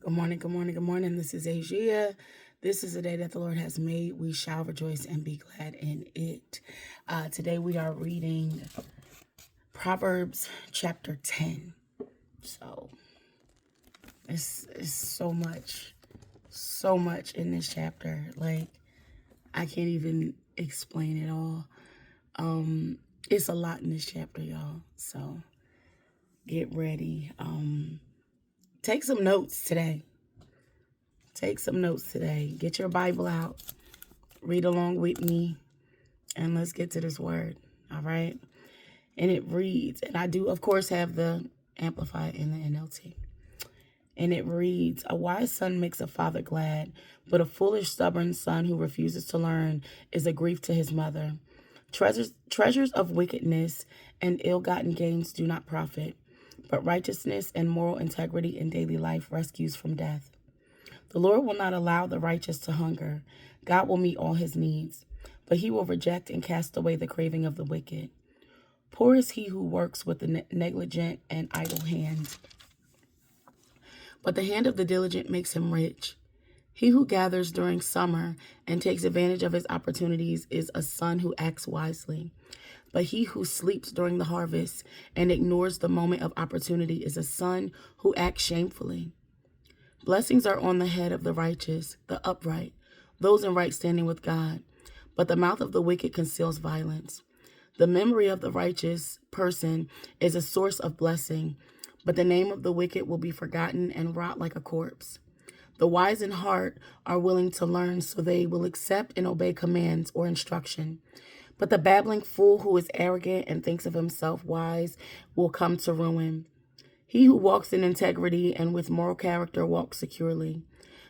Good morning, good morning, good morning. This is Asia. This is the day that the Lord has made. We shall rejoice and be glad in it. Today we are reading Proverbs chapter 10. So it's so much in this chapter. Like, I can't even explain it all. It's a lot in this chapter, y'all. So get ready. Take some notes today. Get your Bible out. Read along with me. And let's get to this word. All right. And it reads, and I do, of course, have the Amplified in the NLT. And it reads, a wise son makes a father glad, but a foolish, stubborn son who refuses to learn is a grief to his mother. Treasures of wickedness and ill-gotten gains do not profit, but righteousness and moral integrity in daily life rescues from death. The Lord will not allow the righteous to hunger. God will meet all his needs, but he will reject and cast away the craving of the wicked. Poor is he who works with the negligent and idle hand, but the hand of the diligent makes him rich. He who gathers during summer and takes advantage of his opportunities is a son who acts wisely. But he who sleeps during the harvest and ignores the moment of opportunity is a son who acts shamefully. Blessings are on the head of the righteous, the upright, those in right standing with God. But the mouth of the wicked conceals violence. The memory of the righteous person is a source of blessing, but the name of the wicked will be forgotten and rot like a corpse. The wise in heart are willing to learn, so they will accept and obey commands or instruction. But the babbling fool who is arrogant and thinks of himself wise will come to ruin. He who walks in integrity and with moral character walks securely,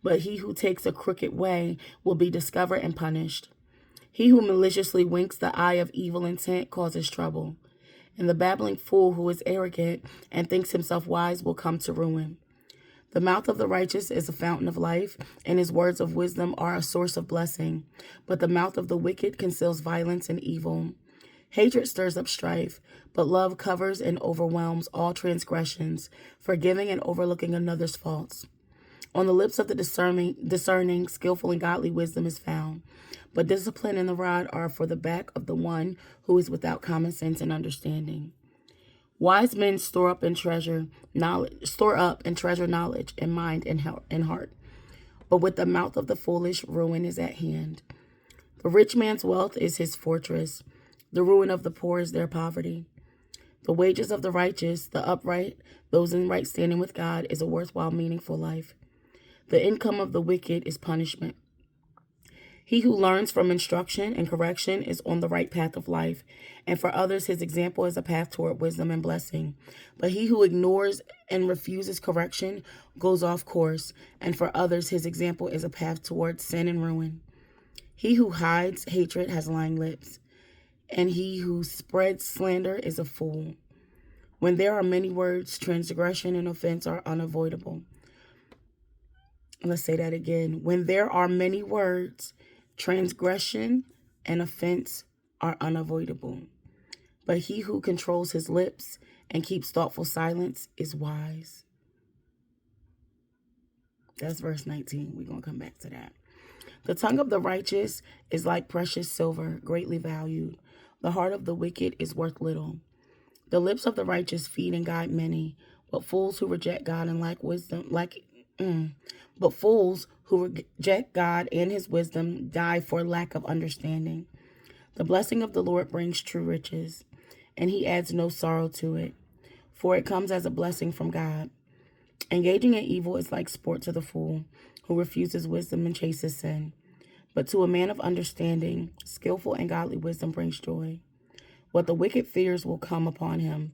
but he who takes a crooked way will be discovered and punished. He who maliciously winks the eye of evil intent causes trouble, and the babbling fool who is arrogant and thinks himself wise will come to ruin. The mouth of the righteous is a fountain of life, and his words of wisdom are a source of blessing, but the mouth of the wicked conceals violence and evil. Hatred stirs up strife, but love covers and overwhelms all transgressions, forgiving and overlooking another's faults. On the lips of the discerning, skillful, and godly wisdom is found, but discipline and the rod are for the back of the one who is without common sense and understanding. Wise men store up and treasure knowledge in mind and heart, but with the mouth of the foolish, ruin is at hand. The rich man's wealth is his fortress. The ruin of the poor is their poverty. The wages of the righteous, the upright, those in right standing with God, is a worthwhile, meaningful life. The income of the wicked is punishment. He who learns from instruction and correction is on the right path of life, and for others his example is a path toward wisdom and blessing. But he who ignores and refuses correction goes off course, and for others his example is a path toward sin and ruin. He who hides hatred has lying lips, and he who spreads slander is a fool. When there are many words, transgression and offense are unavoidable. Let's say that again. When there are many words, transgression and offense are unavoidable. But he who controls his lips and keeps thoughtful silence is wise. That's verse 19. We're going to come back to that. The tongue of the righteous is like precious silver, greatly valued. The heart of the wicked is worth little. The lips of the righteous feed and guide many, but fools who reject God and his wisdom die for lack of understanding. The blessing of the Lord brings true riches, and he adds no sorrow to it, for it comes as a blessing from God. Engaging in evil is like sport to the fool, who refuses wisdom and chases sin. But to a man of understanding, skillful and godly wisdom brings joy. What the wicked fears will come upon him,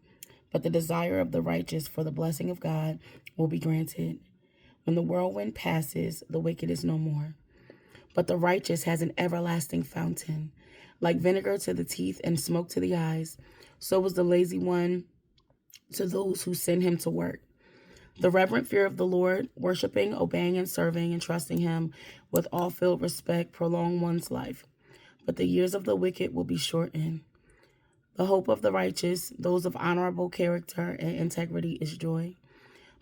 but the desire of the righteous for the blessing of God will be granted. When the whirlwind passes, the wicked is no more, but the righteous has an everlasting fountain. Like vinegar to the teeth and smoke to the eyes, so was the lazy one to those who send him to work. The reverent fear of the Lord, worshiping, obeying, and serving, and trusting him with all filled respect prolong one's life, but the years of the wicked will be shortened. The hope of the righteous, those of honorable character and integrity, is joy,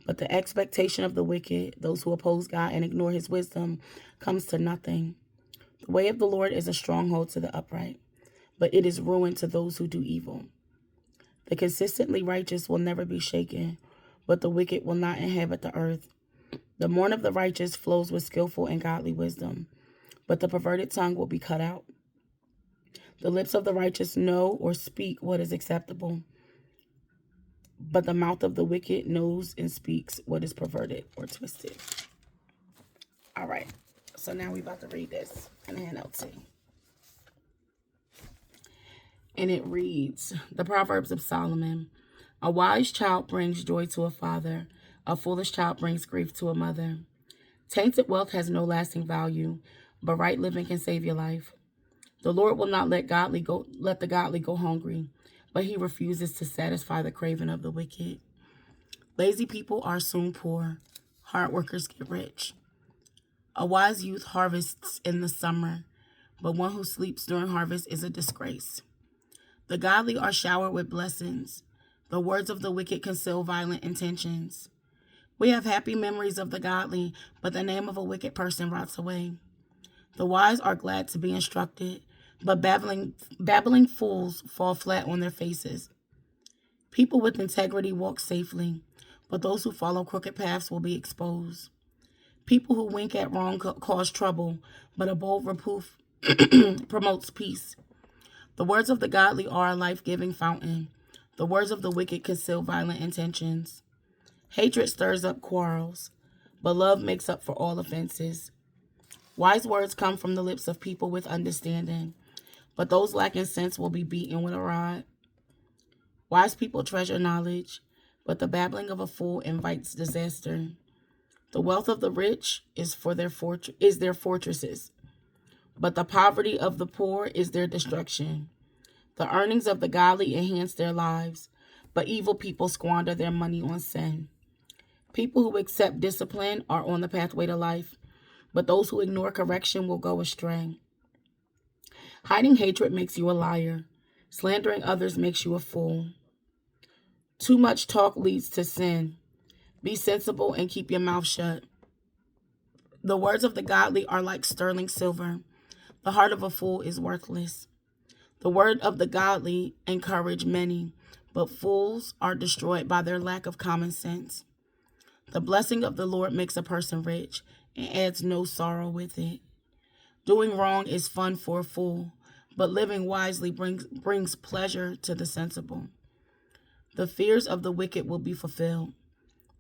But the expectation of the wicked, those who oppose God and ignore his wisdom, comes to nothing. The way of the Lord is a stronghold to the upright, but it is ruin to those who do evil. The consistently righteous will never be shaken, but the wicked will not inhabit the earth. The mourn of the righteous flows with skillful and godly wisdom, but the perverted tongue will be cut out. The lips of the righteous know or speak what is acceptable, but the mouth of the wicked knows and speaks what is perverted or twisted. All right, so now we're about to read this in the NLT. And it reads, the Proverbs of Solomon. A wise child brings joy to a father. A foolish child brings grief to a mother. Tainted wealth has no lasting value, but right living can save your life. The Lord will not let the godly go hungry, but he refuses to satisfy the craving of the wicked. Lazy people are soon poor. Hard workers get rich. A wise youth harvests in the summer, but one who sleeps during harvest is a disgrace. The godly are showered with blessings. The words of the wicked conceal violent intentions. We have happy memories of the godly, but the name of a wicked person rots away. The wise are glad to be instructed, but babbling fools fall flat on their faces. People with integrity walk safely, but those who follow crooked paths will be exposed. People who wink at wrong cause trouble, but a bold reproof promotes peace. The words of the godly are a life-giving fountain. The words of the wicked conceal violent intentions. Hatred stirs up quarrels, but love makes up for all offenses. Wise words come from the lips of people with understanding, but those lacking sense will be beaten with a rod. Wise people treasure knowledge, but the babbling of a fool invites disaster. The wealth of the rich is their fortresses, but the poverty of the poor is their destruction. The earnings of the godly enhance their lives, but evil people squander their money on sin. People who accept discipline are on the pathway to life, but those who ignore correction will go astray. Hiding hatred makes you a liar. Slandering others makes you a fool. Too much talk leads to sin. Be sensible and keep your mouth shut. The words of the godly are like sterling silver. The heart of a fool is worthless. The word of the godly encourage many, but fools are destroyed by their lack of common sense. The blessing of the Lord makes a person rich and adds no sorrow with it. Doing wrong is fun for a fool, but living wisely brings pleasure to the sensible. The fears of the wicked will be fulfilled.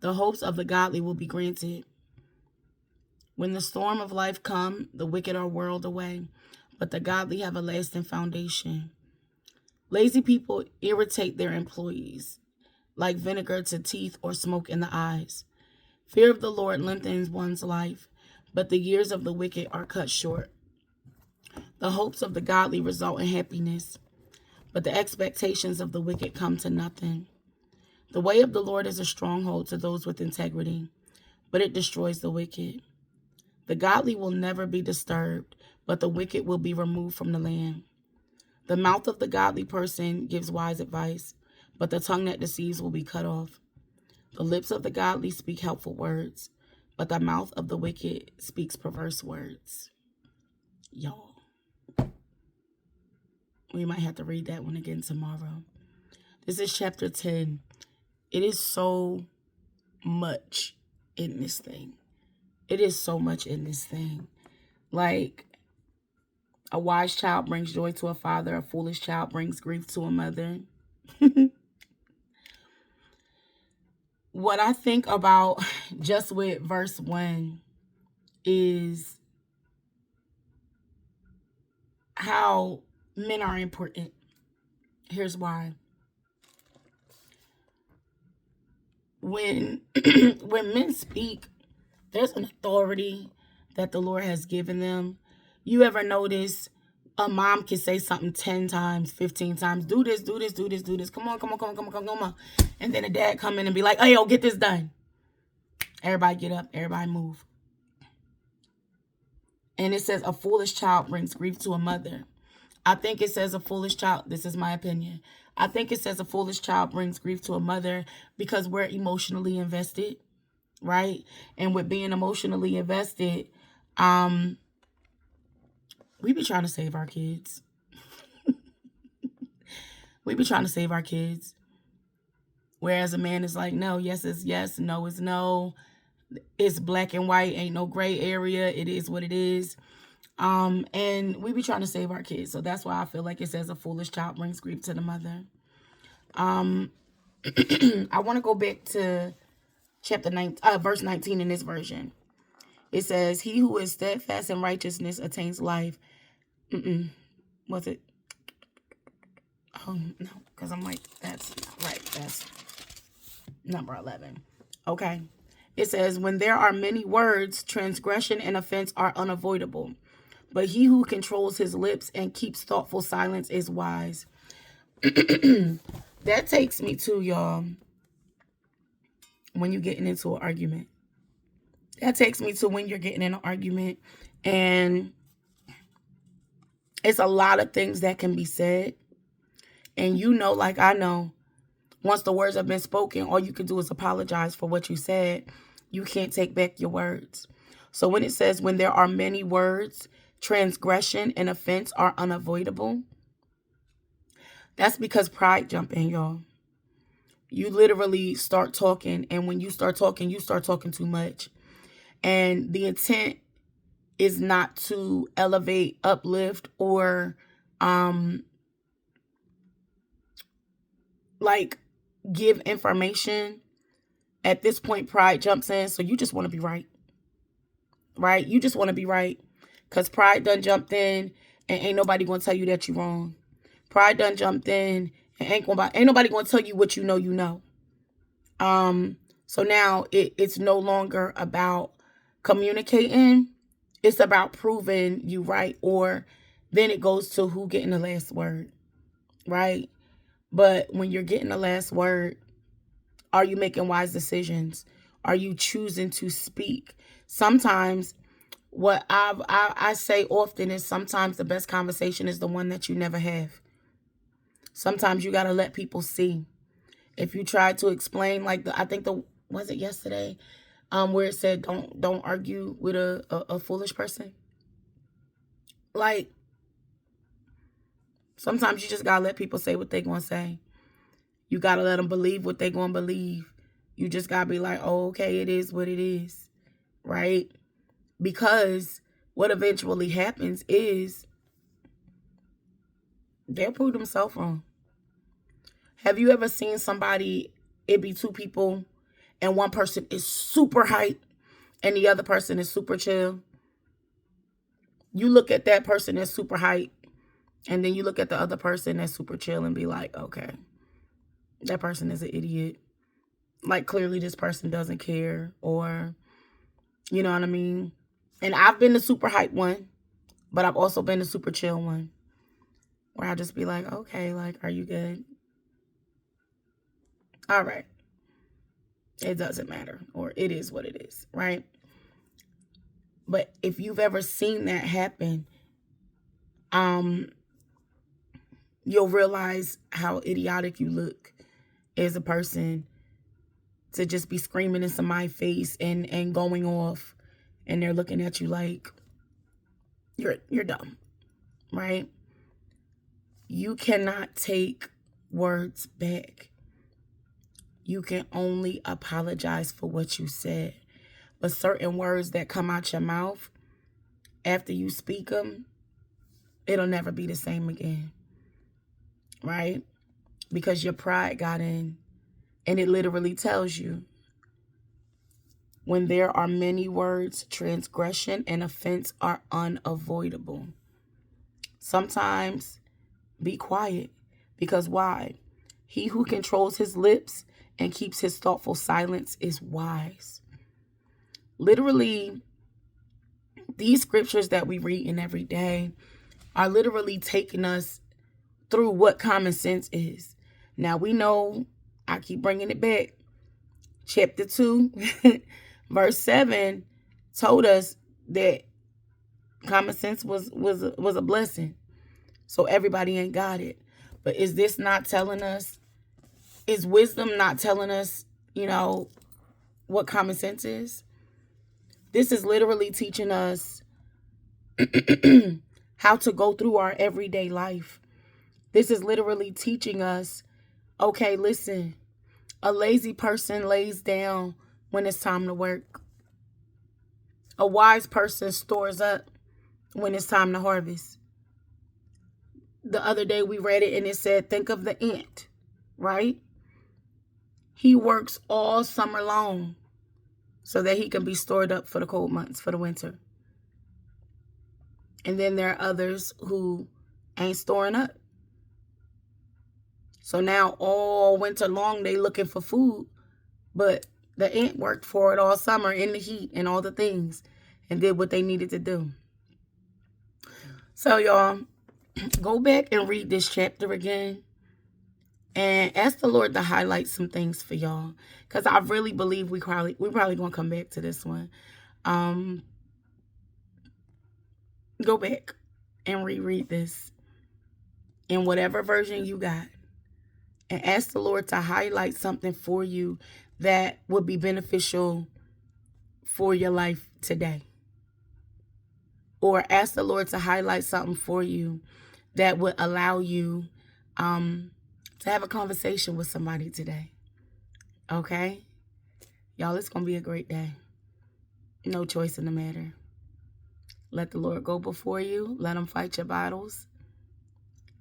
The hopes of the godly will be granted. When the storm of life comes, the wicked are whirled away, but the godly have a lasting foundation. Lazy people irritate their employees, like vinegar to teeth or smoke in the eyes. Fear of the Lord lengthens one's life, but the years of the wicked are cut short. The hopes of the godly result in happiness, but the expectations of the wicked come to nothing. The way of the Lord is a stronghold to those with integrity, but it destroys the wicked. The godly will never be disturbed, but the wicked will be removed from the land. The mouth of the godly person gives wise advice, but the tongue that deceives will be cut off. The lips of the godly speak helpful words, but the mouth of the wicked speaks perverse words. Y'all, we might have to read that one again tomorrow. This is chapter 10. It is so much in this thing. It is so much in this thing. Like, a wise child brings joy to a father. A foolish child brings grief to a mother. What I think about just with verse 1 is how men are important. Here's why. When men speak, there's an authority that the Lord has given them. You ever notice a mom can say something 10 times, 15 times, do this, do this, do this, do this. Come on, come on, come on, come on, come on, come on. And then a dad come in and be like, hey, yo, get this done. Everybody get up, everybody move. And it says a foolish child brings grief to a mother. I think it says a foolish child, this is my opinion. I think it says a foolish child brings grief to a mother because we're emotionally invested. right? And with being emotionally invested, we be trying to save our kids. We be trying to save our kids. Whereas a man is like, no, yes is yes, no is no. It's black and white, ain't no gray area. It is what it is. And we be trying to save our kids. So that's why I feel like it says a foolish child brings grief to the mother. I want to go back to chapter 9, verse 19 in this version. It says, he who is steadfast in righteousness attains life. Was it? Oh, no, because I'm like, that's not right. That's number 11. Okay. It says, when there are many words, transgression and offense are unavoidable. But he who controls his lips and keeps thoughtful silence is wise. That takes me to, y'all, when you're getting into an argument. That takes me to when you're getting in an argument. And it's a lot of things that can be said. And you know, like I know, once the words have been spoken, all you can do is apologize for what you said. You can't take back your words. So when it says, when there are many words, transgression and offense are unavoidable, that's because pride jump in, y'all. You literally start talking, and when you start talking too much. And the intent is not to elevate, uplift, or like give information. At this point, pride jumps in, so you just want to be right. Right? You just want to be right. Because pride done jumped in, and ain't nobody going to tell you that you're wrong. Pride done jumped in, and ain't nobody going to tell you what you know you know. So now it's no longer about communicating. It's about proving you right, or then it goes to who getting the last word, right? But when you're getting the last word, are you making wise decisions? Are you choosing to speak? Sometimes what I say often is sometimes the best conversation is the one that you never have. Sometimes you got to let people see. If you try to explain, like was it yesterday, where it said don't argue with a foolish person. Like, sometimes you just gotta let people say what they gonna say. You gotta let them believe what they gonna believe. You just gotta be like, oh, okay, it is what it is, right? Because what eventually happens is they'll prove themselves wrong. Have you ever seen somebody, it be two people, and one person is super hype and the other person is super chill? You look at that person that's super hype, and then you look at the other person that's super chill and be like, okay, that person is an idiot. Like, clearly this person doesn't care, or, you know what I mean? And I've been the super hype one, but I've also been the super chill one, where I just be like, okay, like, are you good? All right. It doesn't matter, or it is what it is, right? But if you've ever seen that happen, you'll realize how idiotic you look as a person to just be screaming in somebody's face and going off, and they're looking at you like you're dumb, right? You cannot take words back. You can only apologize for what you said. But certain words that come out your mouth, after you speak them, it'll never be the same again, right? Because your pride got in. And it literally tells you, when there are many words, transgression and offense are unavoidable. Sometimes be quiet, because why? He who controls his lips and keeps his thoughtful silence is wise. Literally, these scriptures that we read in every day are literally taking us through what common sense is. Now, we know, I keep bringing it back, chapter 2, verse 7 told us that common sense was a blessing. So everybody ain't got it. But is this not telling us, is wisdom not telling us, what common sense is? This is literally teaching us how to go through our everyday life. This is literally teaching us, okay, listen, a lazy person lays down when it's time to work. A wise person stores up when it's time to harvest. The other day we read it and it said, think of the ant, right? He works all summer long so that he can be stored up for the cold months, for the winter. And then there are others who ain't storing up. So now all winter long they looking for food, but the ant worked for it all summer in the heat and all the things and did what they needed to do. So y'all, go back and read this chapter again and ask the Lord to highlight some things for y'all, because I really believe we're probably gonna come back to this one. Go back and reread this in whatever version you got and ask the Lord to highlight something for you that would be beneficial for your life today. Or ask the Lord to highlight something for you that would allow you to have a conversation with somebody today. Okay? Y'all, it's going to be a great day. No choice in the matter. Let the Lord go before you. Let him fight your battles.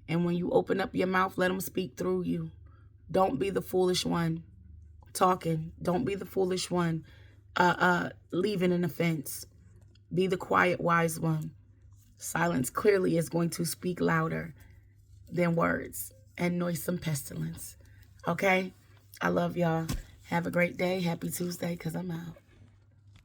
And when you open up your mouth, let him speak through you. Don't be the foolish one talking. Don't be the foolish one leaving an offense. Be the quiet, wise one. Silence clearly is going to speak louder than words and noisome pestilence. Okay? I love y'all. Have a great day. Happy Tuesday, because I'm out.